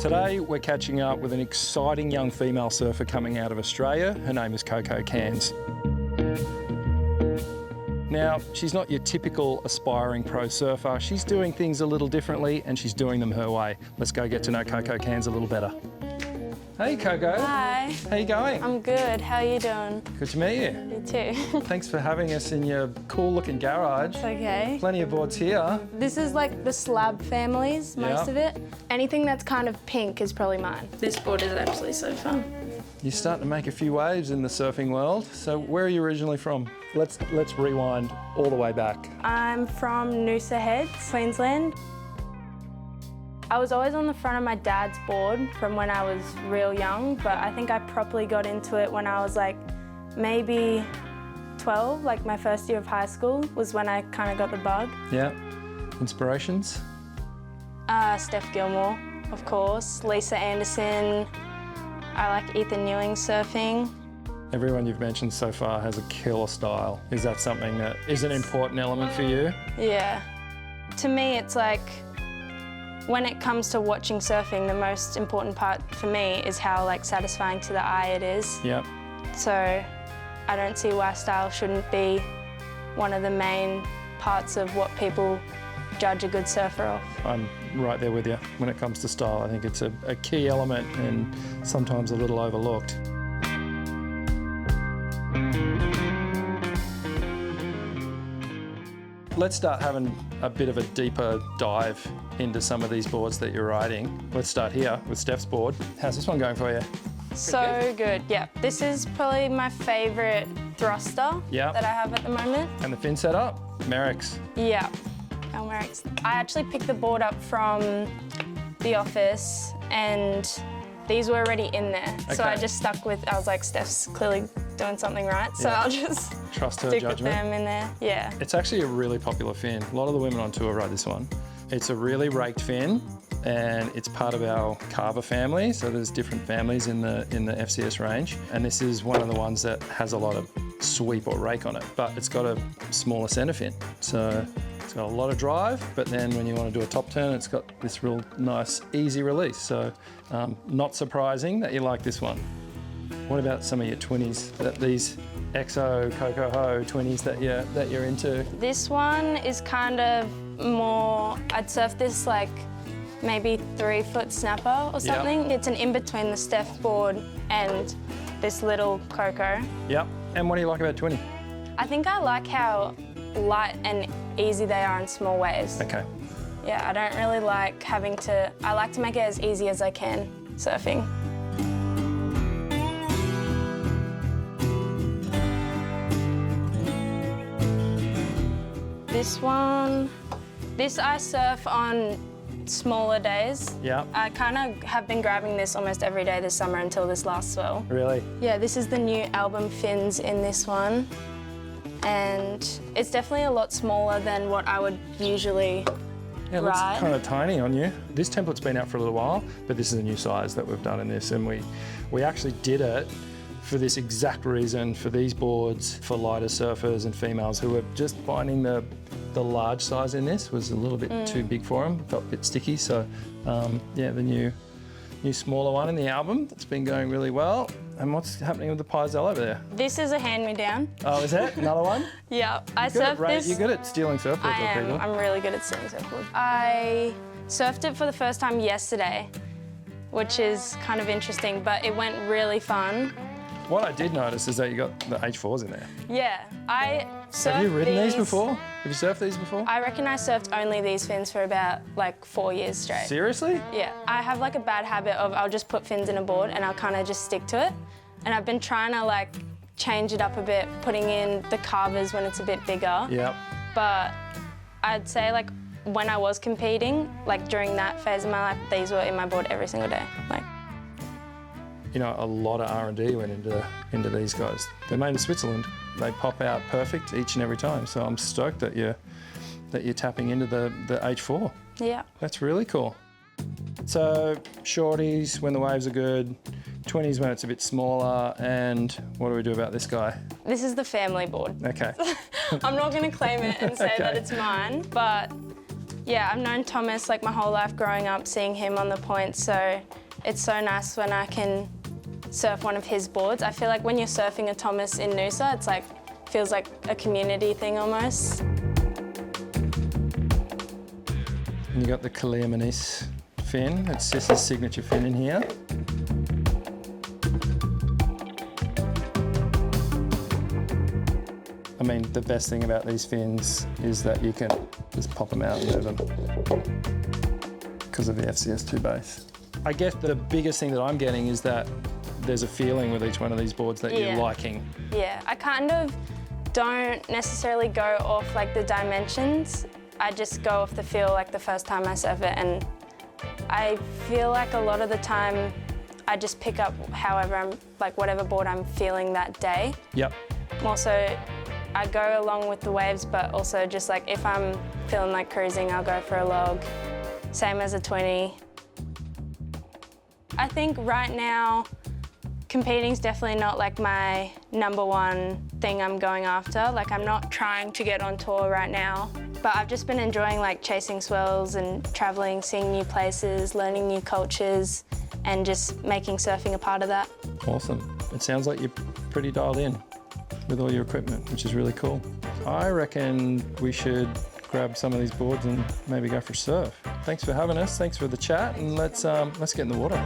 Today we're catching up with an exciting young female surfer coming out of Australia. Her name is Coco Cairns. Now, she's not your typical aspiring pro surfer. She's doing things a little differently and she's doing them her way. Let's go get to know Coco Cairns a little better. Hey Coco. Hi. How you going? I'm good. How are you doing? Good to meet you. You too. Thanks for having us in your cool looking garage. It's okay. Plenty of boards here. This is like the slab families, most of it. Anything that's kind of pink is probably mine. This board is actually so fun. You're starting to make a few waves in the surfing world. So where are you originally from? Let's rewind all the way back. I'm from Noosa Heads, Queensland. I was always on the front of my dad's board from when I was real young, but I think I properly got into it when I was like maybe 12, like my first year of high school was when I kind of got the bug. Yeah. Inspirations? Steph Gilmore, of course, Lisa Anderson. I like Ethan Ewing surfing. Everyone you've mentioned so far has a killer style. Is that something that is an important element for you? Yeah. To me, it's like, when it comes to watching surfing, the most important part for me is how like satisfying to the eye it is. Yep. So I don't see why style shouldn't be one of the main parts of what people judge a good surfer off. I'm right there with you. When it comes to style, I think it's a key element and sometimes a little overlooked. Let's start having a bit of a deeper dive into some of these boards that you're riding. Let's start here with Steph's board. How's this one going for you? So good, yeah. This is probably my favourite thruster that I have at the moment. And the fin setup? Merrick's. Yeah, Merrick's. I actually picked the board up from the office and these were already in there. Okay. So I just stuck with, I was like, Steph's clearly doing something right, so I'll just trust her stick judgment. with them in there. Yeah. It's actually a really popular fin. A lot of the women on tour ride this one. It's a really raked fin and it's part of our Carver family. So there's different families in the FCS range. And this is one of the ones that has a lot of sweep or rake on it, but it's got a smaller center fin. So it's got a lot of drive, but then when you want to do a top turn, it's got this real nice, easy release. So not surprising that you like this one. What about some of your 20s, these XO, Coco Ho 20s that you're into? This one is kind of more, I'd surf this like maybe 3-foot snapper or something. It's an in-between the Steph board and this little Coco. Yep, and what do you like about 20? I think I like how light and easy they are in small waves. Okay. Yeah, I don't really like having to, I like to make it as easy as I can surfing. This I surf on smaller days. Yeah. I kind of have been grabbing this almost every day this summer until this last swell. Really? Yeah, this is the new album fins in this one. And it's definitely a lot smaller than what I would usually ride. It looks kind of tiny on you. This template's been out for a little while, but this is a new size that we've done in this, and we actually did it for this exact reason, for these boards, for lighter surfers and females who were just finding the large size in this was a little bit too big for them, felt a bit sticky. So yeah, the new smaller one in the album, that's been going really well. And what's happening with the Pizel over there? This is a hand-me-down. Oh, is that another one? Yeah, I surfed this. You're good at stealing surfboards off people. I'm really good at stealing surfboards. I surfed it for the first time yesterday, which is kind of interesting, but it went really fun. What I did notice is that you got the H4s in there. Yeah, I surfed Have you ridden these before? Have you surfed these before? I reckon I surfed only these fins for about like 4 years straight. Seriously? Yeah, I have like a bad habit of I'll just put fins in a board and I'll kind of just stick to it. And I've been trying to like change it up a bit, putting in the carvers when it's a bit bigger. Yeah. But I'd say like when I was competing, like during that phase of my life, these were in my board every single day. Like, you know, a lot of R&D went into these guys. They're made in Switzerland. They pop out perfect each and every time. So I'm stoked that you're tapping into the H4. Yeah. That's really cool. So shorties when the waves are good, 20s when it's a bit smaller, and what do we do about this guy? This is the family board. Okay. I'm not going to claim it and say that it's mine, but Yeah, I've known Thomas like my whole life growing up, seeing him on the point, so it's so nice when I can surf one of his boards. I feel like when you're surfing a Thomas in Noosa, it's like, feels like a community thing almost. And you got the Clearmanis fin, it's just his signature fin in here. I mean, the best thing about these fins is that you can just pop them out and move them because of the FCS2 base. I guess the biggest thing that I'm getting is that there's a feeling with each one of these boards that you're liking. Yeah, I kind of don't necessarily go off like the dimensions. I just go off the feel like the first time I surf it, and I feel like a lot of the time I just pick up however I'm, like whatever board I'm feeling that day. Yep. Also, I go along with the waves, but also just like if I'm feeling like cruising, I'll go for a log. Same as a 20. I think right now, competing's definitely not like my #1 thing I'm going after. Like I'm not trying to get on tour right now, but I've just been enjoying like chasing swells and traveling, seeing new places, learning new cultures, and just making surfing a part of that. Awesome. It sounds like you're pretty dialed in with all your equipment, which is really cool. I reckon we should grab some of these boards and maybe go for a surf. Thanks for having us, thanks for the chat, and let's get in the water.